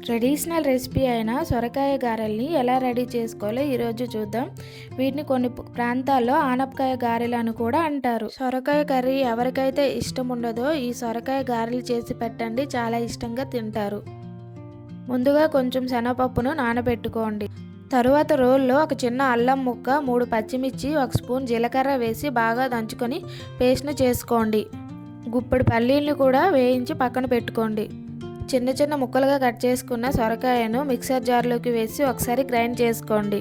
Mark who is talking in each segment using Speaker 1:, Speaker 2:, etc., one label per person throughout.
Speaker 1: Traditional recipe అయిన సొరకాయ గారెల్ని ఎలా రెడీ చేసుకోవాలో ఈరోజు చూద్దాం. వీటిని కొన్ని ప్రాంతాల్లో ఆనపకాయ గారెలు అని కూడా అంటారు. సొరకాయ కర్రీ ఎవరికైతే ఇష్టం ఉండదో ఈ సొరకాయ గారెలు చేసి పెట్టండి, చాలా ఇష్టంగా తింటారు. ముందుగా కొంచెం శనగపప్పును నానబెట్టుకోండి. తరువాత రోల్లో ఒక చిన్న అల్లం ముక్క, 3 పచ్చిమిర్చి, 1 స్పూన్ జీలకర్ర వేసి బాగా దంచుకొని పేస్ట్ను చేసుకోండి. గుప్పెడు పల్లీలను కూడా వేయించి పక్కన పెట్టుకోండి. చిన్న చిన్న ముక్కలుగా కట్ చేసుకున్న సొరకాయను మిక్సర్ జార్లోకి వేసి ఒకసారి గ్రైండ్ చేసుకోండి.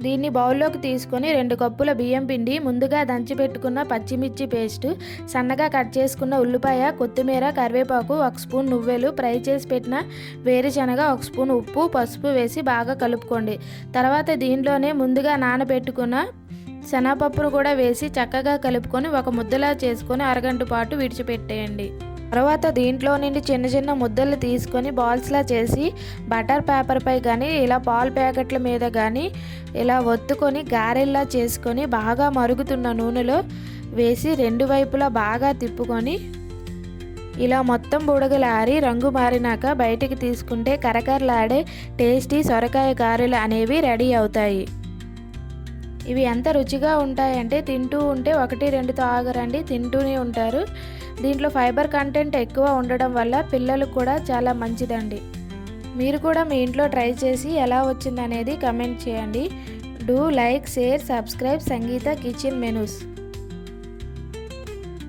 Speaker 1: దీన్ని బౌల్లోకి తీసుకొని 2 కప్పుల బియ్యం పిండి, ముందుగా దంచి పెట్టుకున్న పచ్చిమిర్చి పేస్టు, సన్నగా కట్ చేసుకున్న ఉల్లిపాయ, కొత్తిమీర, కరివేపాకు, 1 స్పూన్ నువ్వులు, ఫ్రై చేసి పెట్టిన వేరుశనగ, 1 స్పూన్ ఉప్పు, పసుపు వేసి బాగా కలుపుకోండి. తర్వాత దీనిలోనే ముందుగా నానబెట్టుకున్న శనగపప్పును కూడా వేసి చక్కగా కలుపుకొని ఒక ముద్దలా చేసుకొని అరగంట పాటు విడిచిపెట్టేయండి. తర్వాత దీంట్లో నుండి చిన్న చిన్న ముద్దలు తీసుకొని బాల్స్లా చేసి బటర్ పేపర్పై కానీ ఇలా పాలు ప్యాకెట్ల మీద కానీ ఇలా ఒత్తుకొని గారెల్లా చేసుకొని బాగా మరుగుతున్న నూనెలో వేసి 2 వైపులా బాగా తిప్పుకొని ఇలా మొత్తం బుడగలారి రంగు మారినాక బయటికి తీసుకుంటే కరకరలాడే టేస్టీ సొరకాయ గారెలు అనేవి రెడీ అవుతాయి. ఇవి ఎంత రుచిగా ఉంటాయంటే తింటూ ఉంటే 1-2తో ఆగరండి, తింటూనే ఉంటారు. దీంట్లో ఫైబర్ కంటెంట్ ఎక్కువ ఉండడం వల్ల పిల్లలకు కూడా చాలా మంచిదండి. మీరు కూడా మీ ఇంట్లో ట్రై చేసి ఎలా వచ్చిందనేది కమెంట్ చేయండి. Do like, share, subscribe Sangeetha kitchen menus.